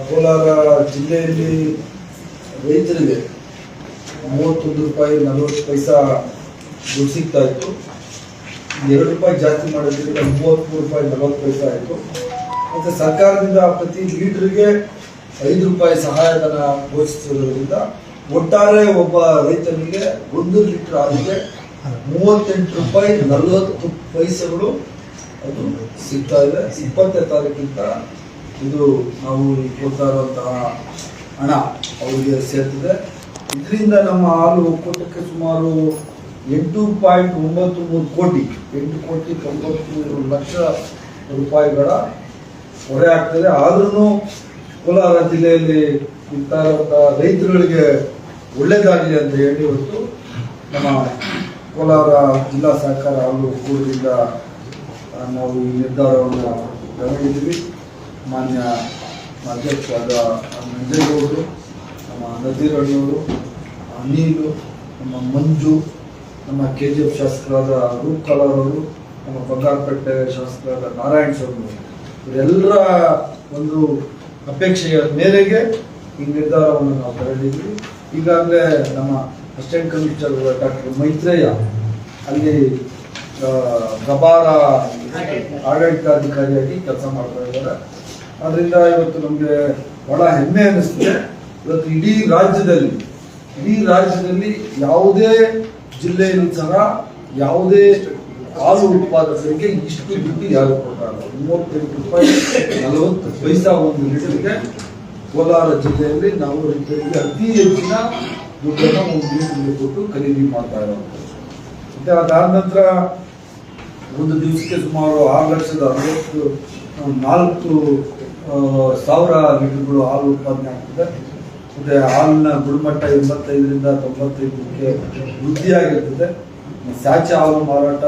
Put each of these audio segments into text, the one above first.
ಕೋಲಾರ ಜಿಲ್ಲೆಯಲ್ಲಿ ರೈತರಿಗೆ 31 ರೂಪಾಯಿ 40 ಪೈಸಾ ದುಡ್ಡು ಸಿಗ್ತಾ ಇತ್ತು. 2 ರೂಪಾಯಿ ಜಾಸ್ತಿ ಮಾಡೋದ್ರಿಂದ 33 ರೂಪಾಯಿ 40 ಪೈಸಾ ಆಯಿತು. ಮತ್ತು ಸರ್ಕಾರದಿಂದ ಪ್ರತಿ ಲೀಟ್ರಿಗೆ 5 ರೂಪಾಯಿ ಸಹಾಯಧನ ಘೋಷಿಸಿರೋದ್ರಿಂದ ಒಟ್ಟಾರೆ ಒಬ್ಬ ರೈತನಿಗೆ 1 ಲೀಟರ್ ಹಾಲಿಗೆ 38 ರೂಪಾಯಿ 40 ಪೈಸೆಗಳು ಅದು ಸಿಗ್ತಾ ಇದೆ. 20ನೇ ತಾರೀಕಿಂದ ಇದು ನಾವು ಕೊಡ್ತಾ ಇರುವಂತಹ ಹಣ ಅವರಿಗೆ ಸೇರ್ತಿದೆ. ಇದರಿಂದ ನಮ್ಮ ಹಾಲು ಒಕ್ಕೂಟಕ್ಕೆ ಸುಮಾರು 8.93 ಕೋಟಿ 8,93 ಲಕ್ಷ ರೂಪಾಯಿಗಳ ಹೊರೆ ಆಗ್ತದೆ. ಆದ್ರೂ ಕೋಲಾರ ಜಿಲ್ಲೆಯಲ್ಲಿ ಇರ್ತಾ ಇರುವಂತಹ ರೈತರುಗಳಿಗೆ ಒಳ್ಳೇದಾಗಲಿ ಅಂತ ಹೇಳಿ ಇವತ್ತು ನಮ್ಮ ಕೋಲಾರ ಜಿಲ್ಲಾ ಸಹಕಾರ ಹಾಲು ಒಕ್ಕೂಟದಿಂದ ನಾವು ಈ ನಿರ್ಧಾರವನ್ನು ತಗೊಂಡಿದ್ದೀವಿ. ಮಾನ್ಯ ಅಧ್ಯಕ್ಷರಾದ ನಂಜೇಗೌಡರು, ನಮ್ಮ ನದೀರಣ್ಣವರು, ಅನಿಲು, ನಮ್ಮ ಮಂಜು, ನಮ್ಮ KGF ಶಾಸಕರಾದ ರೂಪ್ ಕಲಾರ್ ಅವರು, ನಮ್ಮ ಬಂಗಾರಪೇಟೆ ಶಾಸಕರಾದ ನಾರಾಯಣ ಸ್ವಾಮಿ ಇವರೆಲ್ಲರ ಒಂದು ಅಪೇಕ್ಷೆಯ ಮೇರೆಗೆ ಈ ನಿರ್ಧಾರವನ್ನು ನಾವು ತಗೊಂಡಿದ್ವಿ. ಈಗಾಗಲೇ ನಮ್ಮ ಅಸಿಸ್ಟೆಂಟ್ ಕಮಿಷನರ್ ಡಾಕ್ಟರ್ ಮೈತ್ರೇಯ ಅಲ್ಲಿ ಗಬಾರ ಆಡಳಿತಾಧಿಕಾರಿಯಾಗಿ ಕೆಲಸ ಮಾಡ್ತಾ ಇದ್ದಾರೆ. ಅದರಿಂದ ಇವತ್ತು ನಮಗೆ ಬಹಳ ಹೆಮ್ಮೆ ಅನ್ನಿಸ್ತದೆ. ಇವತ್ತು ಇಡೀ ರಾಜ್ಯದಲ್ಲಿ ಯಾವುದೇ ಜಿಲ್ಲೆಯಲ್ಲಿ ಸಹ ಯಾವುದೇ ಹಾಲು ಉತ್ಪಾದಕರಿಗೆ ಇಷ್ಟು ದುಡ್ಡು ಯಾರು ಕೊಡ್ತಾರೆ. 38 ರೂಪಾಯಿ 40 ಪೈಸಾ 1 ಲೀಟರ್ಗೆ ಕೋಲಾರ ಜಿಲ್ಲೆಯಲ್ಲಿ ನಾವು ರೈತರಿಗೆ ಅತಿ ಹೆಚ್ಚಿನ ದುಡ್ಡನ್ನು 1 ಲೀಟರ್ಗೆ ಕೊಟ್ಟು ಖರೀದಿ ಮಾಡ್ತಾ ಇರೋದು. ಮತ್ತೆ ಅದಾದ ನಂತರ ಒಂದು ದಿವಸಕ್ಕೆ ಸುಮಾರು 6,64,000 ಲೀಟರ್ಗಳು ಹಾಲು ಉತ್ಪಾದನೆ ಆಗ್ತದೆ. ಮತ್ತೆ ಹಾಲಿನ ಗುಣಮಟ್ಟ 85ರಿಂದ 95ಕ್ಕೆ ವೃದ್ಧಿಯಾಗಿರ್ತದೆ. ಸ್ಯಾಚೆ ಹಾಲು ಮಾರಾಟ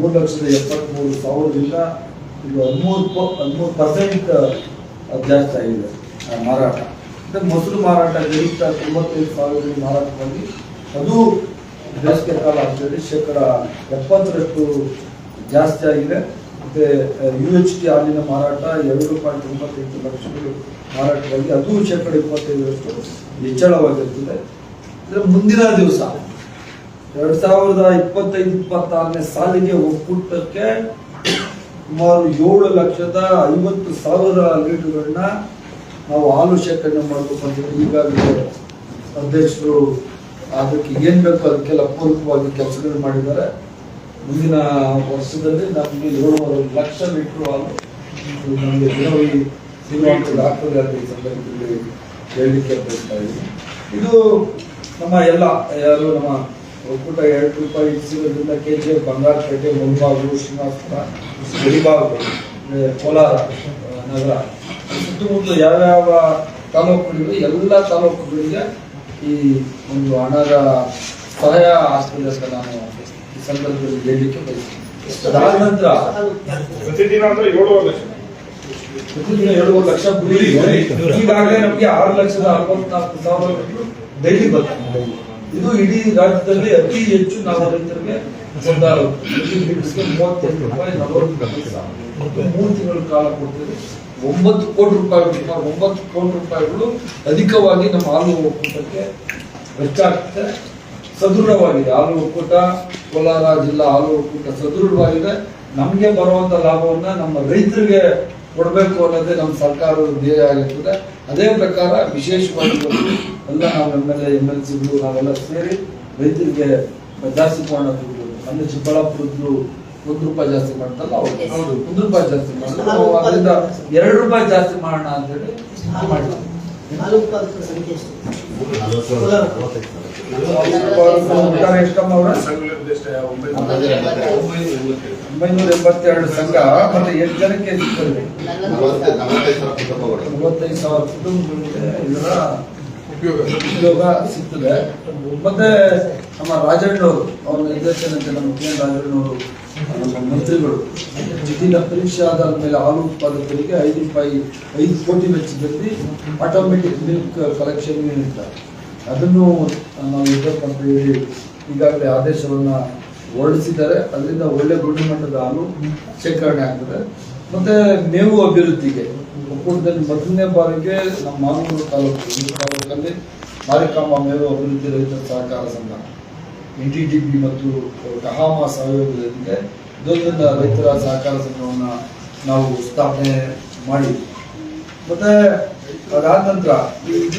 3,73,000ರಿಂದ ಇದು 13% ಜಾಸ್ತಿ ಆಗಿದೆ ಮಾರಾಟ. ಮತ್ತೆ ಮೊಸರು ಮಾರಾಟ ಗರಿಷ್ಠ 95,000 ಮಾರಾಟವಾಗಿ ಅದು ಬೇಸಿಗೆ ಕಾಲ ಅಂತೇಳಿ 70% ಜಾಸ್ತಿ ಆಗಿದೆ. ಮತ್ತೆ UHT ಹಾಲಿನ ಮಾರಾಟ 2.95 ಲಕ್ಷಗಳು ಮಾರಾಟವಾಗಿ ಅದು 25% ಹೆಚ್ಚಳವಾಗಿರ್ತದೆ. ಮುಂದಿನ ದಿವಸ 2025-26ನೇ ಸಾಲಿಗೆ ಒಕ್ಕೂಟಕ್ಕೆ ಸುಮಾರು 7,50,000 ಲೀಟರ್ಗಳನ್ನ ನಾವು ಹಾಲು ಶೇಖರಣೆ ಮಾಡಬೇಕು ಅಂತ ಈಗಾಗಲೇ ಅಧ್ಯಕ್ಷರು ಅದಕ್ಕೆ ಏನ್ ಬೇಕೋ ಅದಕ್ಕೆಲ್ಲ ಪೂರಕವಾಗಿ ಕೆಲಸಗಳು ಮಾಡಿದ್ದಾರೆ. ಮುಂದಿನ ವರ್ಷದಲ್ಲಿ ನಮಗೆ 7 ಲಕ್ಷ ಲೀಟರ್ ಹಾಲು ನಮಗೆ ಸಿಗುವಂಥದ್ದಾಗ್ತದೆ ಅಂತ ಈ ಸಂದರ್ಭದಲ್ಲಿ ಹೇಳಲಿಕ್ಕೆ ಬಯಸ್ತಾ ಇದ್ದೀನಿ. ಇದು ನಮ್ಮ ಯಾರು ನಮ್ಮ ಒಕ್ಕೂಟ 2 ರೂಪಾಯಿ ಸಿಗೋದ್ರಿಂದ KGF ಬಂಗಾರಪೇಟೆ, ಮುಳಬಾಗಿಲು, ಶ್ರೀನಿವಾಸಪುರ, ಗಡಿಭಾಗ, ಕೋಲಾರ ನಗರ ಸುತ್ತಮುತ್ತ ಯಾವ್ಯಾವ ತಾಲೂಕುಗಳಿವೆ ಎಲ್ಲ ತಾಲೂಕುಗಳಿಗೆ ಈ ಒಂದು ಹಣದ ಸಹಾಯ ಆಗ್ತದೆ ಅಂತ ನಾನು ಈ ಸಂದರ್ಭದಲ್ಲಿ ಹೇಳಲಿಕ್ಕೆ ಬಯಸ್ತೀನಿ. ಅದಾದ ನಂತರ ಪ್ರತಿದಿನ 7 ಲಕ್ಷ ಈಗಾಗಲೇ ನಮಗೆ 6,64,000 ಡೈಲಿ ಬರ್ತದೆ. ಇದು ಇಡೀ ರಾಜ್ಯದಲ್ಲಿ ಅತಿ ಹೆಚ್ಚು ನಾವು ರೈತರಿಗೆ 38 ರೂಪಾಯಿ 40 ಪೈಸಾ 3 ತಿಂಗಳ ಕಾಲ ಕೊಡ್ತೀವಿ. 9 ಕೋಟಿ ರೂಪಾಯಿಗಳು ಸುಮಾರು 9 ಕೋಟಿ ರೂಪಾಯಿಗಳು ಅಧಿಕವಾಗಿ ನಮ್ಮ ಹಾಲು ಒಕ್ಕೂಟಕ್ಕೆ ವೆಚ್ಚ ಆಗ್ತದೆ. ಸದೃಢವಾಗಿದೆ ಹಾಲು ಒಕ್ಕೂಟ, ಕೋಲಾರ ಜಿಲ್ಲಾ ಹಾಲು ಒಕ್ಕೂಟ ಸದೃಢವಾಗಿದೆ. ನಮಗೆ ಬರುವಂತ ಲಾಭವನ್ನ ನಮ್ಮ ರೈತರಿಗೆ ಕೊಡಬೇಕು ಅನ್ನೋದೇ ನಮ್ಮ ಸರ್ಕಾರದ ಧ್ಯೇಯ ಆಗಿರ್ತದೆ. ಅದೇ ಪ್ರಕಾರ ವಿಶೇಷವಾಗಿ ಎಲ್ಲ ನಾವು MLCಗಳು ನಾವೆಲ್ಲ ಸೇರಿ ರೈತರಿಗೆ ಜಾಸ್ತಿ ಮಾಡೋಣ. ಅಂದ್ರೆ ಚಿಕ್ಕಬಳ್ಳಾಪುರದ್ದು 1 ರೂಪಾಯಿ ಜಾಸ್ತಿ ಮಾಡ್ತಲ್ಲ, ಅವ್ರು 1 ರೂಪಾಯಿ ಜಾಸ್ತಿ ಮಾಡ್ತಾರೆ. ಅದರಿಂದ 2 ರೂಪಾಯಿ ಜಾಸ್ತಿ ಮಾಡೋಣ ಅಂತ ಹೇಳಿ ಮಾಡಿದ್ವಿ. 982 ಸಂಘ ಮತ್ತೆ 8 ಜನಕ್ಕೆ 45,000 ಕುಟುಂಬಗಳಿಗೆ ಇದರ ಉಪಯೋಗ ಸಿಗ್ತದೆ. ಮತ್ತೆ ನಮ್ಮ ರಾಜಣ್ಣವರು ಅವ್ರ ನಿರ್ದೇಶನಕ್ಕೆ ನಮ್ಮ KN ರಾಜಣ್ಣವರು ನಮ್ಮ ಮಂತ್ರಿಗಳು ಜಿಲ್ಲೆಯ ಪರೀಕ್ಷೆ ಆಧಾರದ ಮೇಲೆ ಹಾಲು ಉತ್ಪಾದಕರಿಗೆ 5 ಕೋಟಿ ವೆಚ್ಚದಲ್ಲಿ ಆಟೋಮೆಟಿಕ್ ಮಿಲ್ಕ್ ಕಲೆಕ್ಷನ್ ಯೂನಿಟ್ ಅದನ್ನು ನಾವು ಇರಬೇಕು ಅಂತ ಹೇಳಿ ಈಗಾಗಲೇ ಆದೇಶವನ್ನ ಹೊರಡಿಸಿದ್ದಾರೆ. ಅದರಿಂದ ಒಳ್ಳೆ ಗುಣಮಟ್ಟದ ಹಾಲು ಶೇಖರಣೆ ಆಗ್ತದೆ. ಮತ್ತೆ ಮೇವು ಅಭಿವೃದ್ಧಿಗೆ ಒಕ್ಕೂಟದಲ್ಲಿ ಮೊದಲನೇ ಬಾರಿಗೆ ನಮ್ಮ ಮಾನೂರು ತಾಲೂಕಲ್ಲಿ ಮಾರಿಕಾಂಬಾ ಮೇವು ಅಭಿವೃದ್ಧಿ ರೈತರ ಸಹಕಾರ ಸಂಘ NTDB ಮತ್ತು ಕಹಾಮ ಸಹಯೋಗದೊಂದಿಗೆ ಇದೊಂದನ್ನು ರೈತರ ಸಹಕಾರ ಸಂಘವನ್ನು ನಾವು ಸ್ಥಾಪನೆ ಮಾಡಿ ಮತ್ತೆ ಅದಾದ ನಂತರ